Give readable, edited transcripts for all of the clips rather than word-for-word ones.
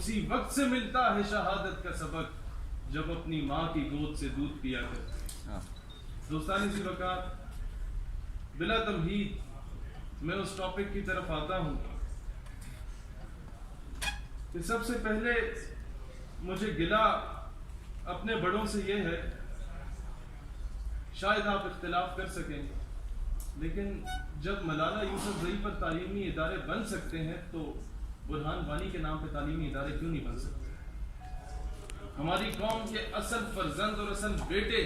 اسی وقت سے ملتا ہے شہادت کا سبق جب اپنی ماں کی گود سے دودھ پیا کرتے. دوستانی سی وقات، بلا تمہید میں اس ٹاپک کی طرف آتا ہوں کہ سب سے پہلے مجھے گلہ اپنے بڑوں سے یہ ہے، شاید آپ اختلاف کر سکیں، لیکن جب ملالہ یوسفزئی پر تعلیمی ادارے بن سکتے ہیں تو برہان وانی کے نام پہ تعلیمی ادارے کیوں نہیں بن سکتے؟ ہماری قوم کے اصل فرزند اور اصل بیٹے،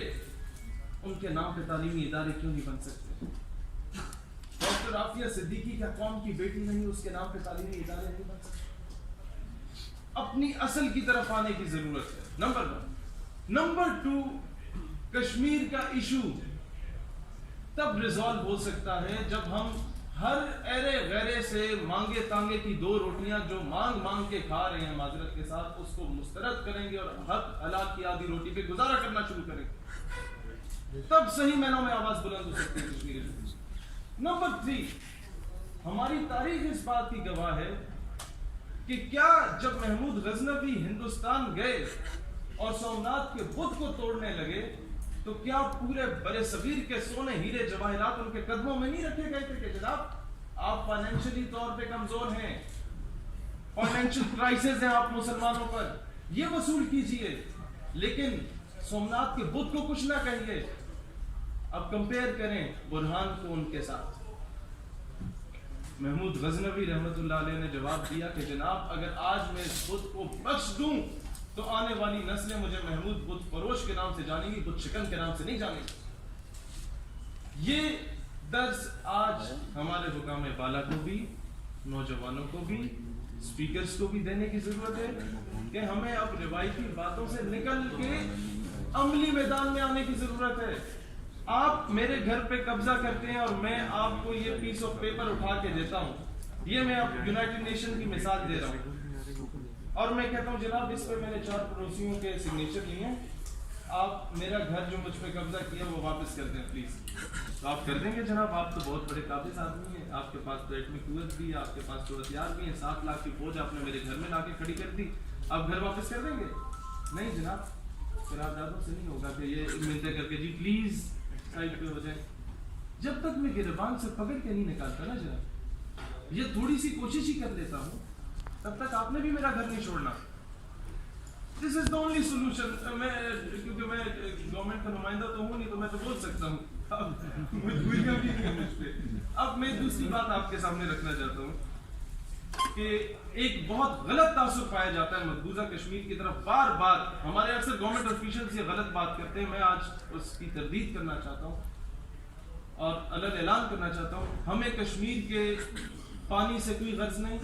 ان کے نام پہ تعلیمی ادارے کیوں نہیں بن سکتے؟ ڈاکٹر عافیہ صدیقی کیا قوم کی بیٹی نہیں، اس کے نام پہ تعلیمی ادارے نہیں بن سکتے؟ اپنی اصل کی طرف آنے کی ضرورت ہے، نمبر 1. نمبر 2، کشمیر کا ایشو تب ریزالو ہو سکتا ہے جب ہم ہر ایرے غیرے سے مانگے تانگے کی 2 روٹیاں جو مانگ کے کھا رہے ہیں معذرت کے ساتھ، اس کو مسترد کریں گے اور حق حلال کی آدھی روٹی پہ گزارا کرنا شروع کریں گے، تب صحیح معنوں میں آواز بلند ہو سکتی ہے کشمیری. نمبر 3، ہماری تاریخ اس بات کی گواہ ہے کہ کیا جب محمود غزنوی ہندوستان گئے اور سومناتھ کے بت کو توڑنے لگے تو کیا پورے برے صغیر کے سونے ہیرے جواہرات ان کے قدموں میں نہیں رکھے گئے تھے کہ جناب آپ فائنینشلی طور پہ کمزور ہیں، فائنینشیل کرائسس ہیں آپ مسلمانوں پر، یہ وصول کیجئے، لیکن سومناتھ کے بت کو کچھ نہ کہیے. اب کمپیئر کریں برہان کو ان کے ساتھ. محمود غزنوی رحمت اللہ علیہ نے جواب دیا کہ جناب اگر آج میں اس بت کو بخش دوں تو آنے والی نسلیں مجھے محمود بت فروش کے نام سے جانیں گی، بت شکن کے نام سے نہیں جانیں گی. یہ درس آج ہمارے حکام بالا کو بھی، نوجوانوں کو بھی، اسپیکرز کو بھی دینے کی ضرورت ہے کہ ہمیں اب روایتی باتوں سے نکل کے عملی میدان میں آنے کی ضرورت ہے. آپ میرے گھر پہ قبضہ کرتے ہیں اور میں آپ کو یہ پیس آف پیپر اٹھا کے دیتا ہوں، یہ میں اب یونائٹڈ نیشن کی مثال دے رہا ہوں، اور میں کہتا ہوں جناب اس پہ میں نے 4 پڑوسیوں کے سگنیچر لیے ہیں، آپ میرا گھر جو مجھ پہ قبضہ کیا وہ واپس کر دیں پلیز. تو آپ کر دیں گے جناب؟ آپ تو بہت بڑے قابض آدمی ہیں، آپ کے پاس پیٹ میں قوت بھی ہے، آپ کے پاس تو ہتھیار بھی ہیں، 7 لاکھ کی فوج آپ نے میرے گھر میں لا کے کھڑی کر دی، آپ گھر واپس کر دیں گے؟ نہیں جناب، قراردادوں سے نہیں ہوگا کہ یہ منتیں کر کے جی پلیز سائڈ پہ ہو جائے. جب تک میں گربان سے پکڑ کے نہیں نکالتا نا جناب، یہ تھوڑی سی کوشش ہی کر لیتا ہوں، تب تک آپ نے بھی میرا گھر نہیں چھوڑنا. دس از دا اونلی سولوشن. میں کیونکہ میں گورنمنٹ کا نمائندہ تو ہوں نہیں تو میں تو بول سکتا ہوں. اب میں دوسری بات آپ کے سامنے رکھنا چاہتا ہوں کہ ایک بہت غلط تاثر پایا جاتا ہے مقبوضہ کشمیر کی طرف، بار بار ہمارے اکثر گورنمنٹ آفیشلز یہ غلط بات کرتے ہیں. میں آج اس کی تردید کرنا چاہتا ہوں اور الگ اعلان کرنا چاہتا ہوں، ہمیں کشمیر کے پانی سے کوئی غرض نہیں،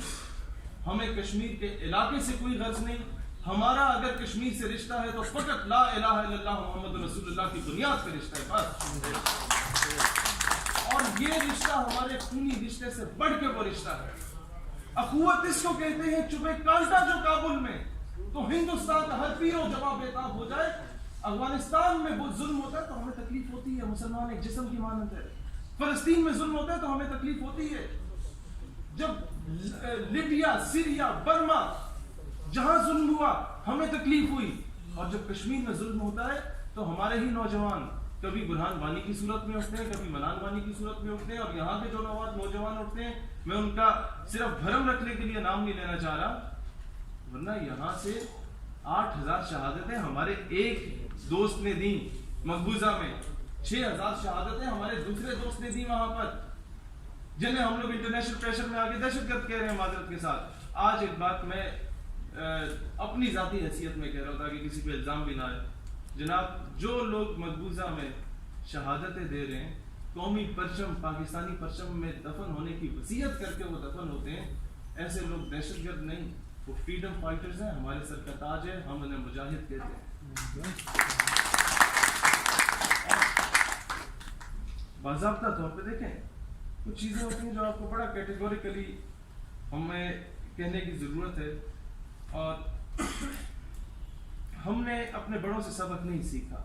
ہمیں کشمیر کے علاقے سے کوئی غرض نہیں. ہمارا اگر کشمیر سے رشتہ ہے تو فقط لا الہ الا اللہ محمد رسول اللہ کی بنیاد پہ رشتہ ہے بس. اور یہ رشتہ ہمارے خونی رشتے سے بڑھ کے وہ رشتہ ہے. اخوت اس کو کہتے ہیں، چپے کانٹا جو کابل میں، تو ہندوستان کا ہر پیر و جواب بےتاب ہو جائے. افغانستان میں وہ ظلم ہوتا ہے تو ہمیں تکلیف ہوتی ہے، مسلمان ایک جسم کی مانند ہے. فلسطین میں ظلم ہوتا ہے تو ہمیں تکلیف ہوتی ہے. جب لیبیا، سیریا، برما جہاں ظلم ہوا ہمیں تکلیف ہوئی، اور جب کشمیر میں ظلم ہوتا ہے تو ہمارے ہی نوجوان کبھی برہان وانی کی صورت میں اٹھتے ہیں، کبھی ملان وانی کی صورت میں اٹھتے ہیں. اور یہاں کے جو نوجوان اٹھتے ہیں، میں ان کا صرف بھرم رکھنے کے لیے نام نہیں لینا چاہ رہا، ورنہ یہاں سے 8000 شہادتیں ہمارے ایک دوست نے دی مقبوضہ میں، 6000 شہادتیں ہمارے دوسرے دوست نے دی وہاں پر، جنہیں ہم لوگ انٹرنیشنل پریشر میں آگے دہشت گرد کہہ رہے ہیں معذرت کے ساتھ. آج ایک بات میں اپنی ذاتی حیثیت میں کہہ رہا تھا کہ کسی پہ الزام بھی نہ آئے. جناب جو لوگ مقبوضہ میں شہادتیں دے رہے ہیں، قومی پرچم، پاکستانی پرچم میں دفن ہونے کی وصیت کر کے وہ دفن ہوتے ہیں، ایسے لوگ دہشت گرد نہیں، وہ فریڈم فائٹرز ہیں، ہمارے سر کا تاج ہے، ہم انہیں مجاہد کہتے ہیں. باضابطہ طور پہ دیکھیں، کچھ چیزیں ہوتی ہیں جو آپ کو بڑا کیٹیگوریکلی ہمیں کہنے کی ضرورت ہے، اور ہم نے اپنے بڑوں سے سبق نہیں سیکھا.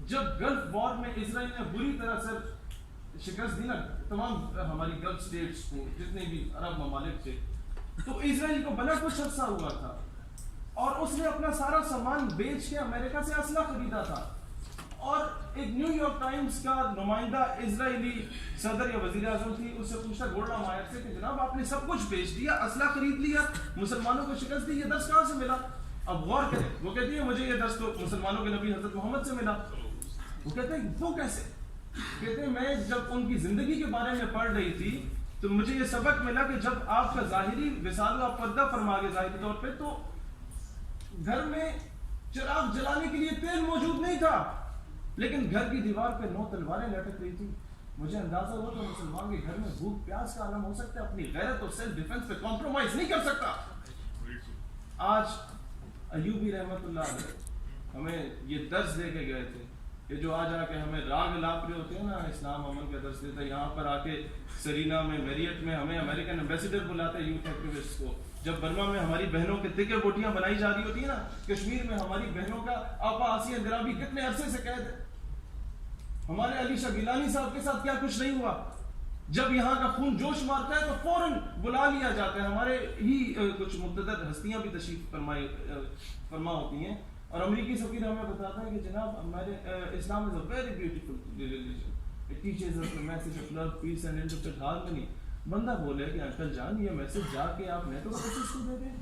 جب گلف وار میں اسرائیل نے بری طرح سے شکست دی نا تمام ہماری گلف سٹیٹس کو، جتنے بھی عرب ممالک تھے، تو اسرائیل کو بنا کچھ عرصہ ہوا تھا اور اس نے اپنا سارا سامان بیچ کے امریکہ سے اسلحہ خریدا تھا. اور ایک نیو یارک ٹائمز کا نمائندہ اسرائیلی صدر یا وزیر اعظم تھی, اس سے پوچھتا گولڈا مائر سے کہ جناب آپ نے سب کچھ بیچ دیا, اسلحہ خرید لیا, مسلمانوں کو شکست دی, یہ درس کہاں سے ملا؟ اب غور کریں, وہ کہتی ہے مجھے یہ درس تو مسلمانوں کے نبی حضرت محمد سے ملا. وہ کہتے ہیں وہ کیسے؟ کہتے ہیں میں جب ان کی زندگی کے بارے میں پڑھ رہی تھی تو مجھے یہ سبق ملا کہ جب آپ کا ظاہری وصال ہوا, پردہ فرما گئے ظاہری طور پہ, تو گھر میں چراغ جلانے کے لیے تیل موجود نہیں تھا, لیکن گھر کی دیوار پہ 9 تلواریں لٹک رہی تھی. مجھے اندازہ ہوا کہ مسلمان کے گھر میں بھوک پیاس کا عالم ہو سکتا ہے, اپنی غیرت اور سیلف ڈیفنس پہ کمپرومائز نہیں کر سکتا. آج ایوبی رحمت اللہ علیہ ہمیں یہ درس دے کے گئے تھے کہ جو آج آ کے ہمیں راگ لاپ رہے ہوتے ہیں نا, اسلام امن کا درس دیتا ہے, یہاں پر آ کے سرینا میں میریٹ میں ہمیں امریکن ایمبیسیڈر بلاتے ہیں یوتھ ایکٹیوسٹ کو. جب برما میں ہماری بہنوں کے تکے بوٹیاں بنائی جا رہی ہوتی ہیں نا, کشمیر میں ہماری بہنوں کا آپا آسیہ اندرابی کتنے عرصے سے قید ہے. ہمارے علی شاہ گیلانی صاحب کے ساتھ کیا کچھ نہیں ہوا. جب یہاں کا خون جوش مارتا ہے تو فوراً بلا لیا جاتا ہے. ہمارے ہی کچھ مقتدر ہستیاں بھی تشریف فرما ہوتی ہیں, اور امریکی سفیر ہمیں بتاتا ہے کہ جناب ہمارے Islam is a very beautiful religion, it teaches us the message of love, peace and interrupt harmony. بندہ بولے کہ انکل جان یہ میسج جا کے آپ نیٹو فورسز کو دے دیں,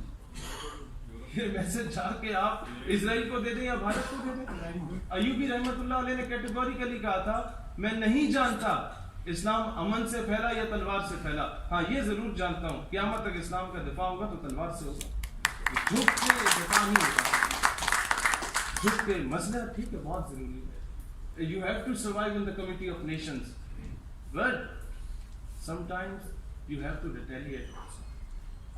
یہ میسج جا کے آپ اسرائیل کو دے دیں یا بھارت کو دے دیں. ایوبی رحمت اللہ علیہ نے کیٹیگوریکلی کہا تھا میں نہیں جانتا اسلام امن سے پھیلا یا تلوار سے پھیلا, ہاں یہ ضرور جانتا ہوں قیامت تک اسلام کا دفاع ہوگا تو تلوار سے ہوگا, جھک کے دفاع نہیں ہوگا. جھک کے مسئلہ ٹھیک ہے بہت ضروری ہے, you have to survive in the committee of nations, but sometimes you have to retaliate also.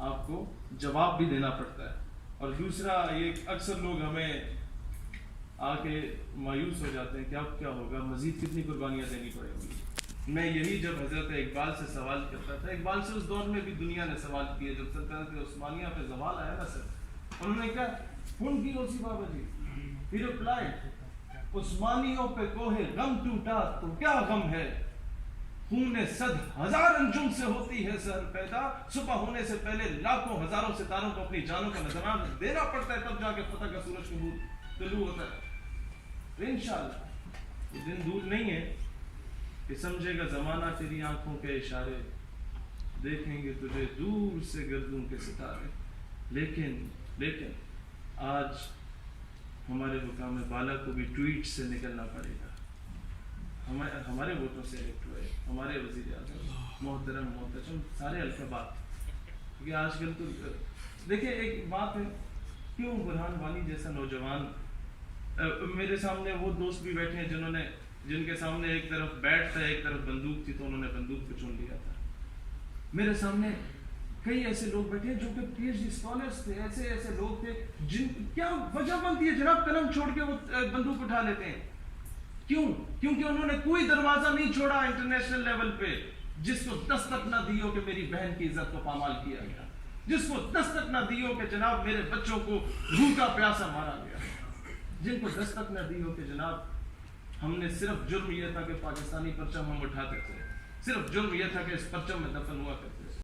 آپ کو جواب بھی دینا پڑتا ہے. اور دوسرا یہ اکثر لوگ ہمیں آ کے مایوس ہو جاتے ہیں کہ اب کیا ہوگا, مزید کتنی قربانیاں دینی پڑیں گی. میں یہی جب حضرت اقبال سے سوال کرتا تھا, اقبال سے اس دور میں بھی دنیا نے سوال کیا جب سلطنت عثمانیہ پہ زوال آیا نا سر, انہوں نے کہا خون کی روسی بابا جی, he replied عثمانیوں پہ کوہ غم ٹوٹا تو کیا غم ہے, خون 100,000 انجم سے ہوتی ہے سر پیدا, صبح ہونے سے پہلے لاکھوں ہزاروں ستاروں کو اپنی جانوں کا نذرانہ دینا پڑتا ہے, تب جا کے فتح کا سورج طلوع ہوتا ہے. تو انشاءاللہ یہ دن دور نہیں ہے کہ سمجھے گا زمانہ تیری آنکھوں کے اشارے, دیکھیں گے تجھے دور سے گردوں کے ستارے. لیکن آج ہمارے حکام بالا کو بھی ٹویٹ سے نکلنا پڑے گا. ہمارے ووٹوں سے الیکٹ ہوئے ہمارے وزیر اعظم محترم محتشم سارے الفبات, کیونکہ آج کل تو دیکھیں ایک بات ہے, کیوں برہان وانی جیسا نوجوان, میرے سامنے وہ دوست بھی بیٹھے ہیں جن کے سامنے ایک طرف بیٹ تھا ایک طرف بندوق تھی, تو انہوں نے بندوق کو چن لیا تھا. میرے سامنے کئی ایسے لوگ بیٹھے ہیں جو کہ پی ایچ ڈی اسکالرس تھے, ایسے لوگ تھے جن کیا وجہ بنتی ہے جناب قلم چھوڑ کے وہ بندوق اٹھا لیتے ہیں. کیوں؟ کیونکہ انہوں نے کوئی دروازہ نہیں چھوڑا انٹرنیشنل لیول پہ جس کو دستک نہ دیو کہ میری بہن کی عزت کو پامال کیا گیا, جس کو دستک نہ دیو کہ جناب میرے بچوں کو بھوکا پیاسا مارا گیا, جن کو دستک نہ دیو کہ جناب ہم نے صرف جرم یہ تھا کہ پاکستانی پرچم ہم اٹھاتے تھے, صرف جرم یہ تھا کہ اس پرچم میں دفن ہوا کرتے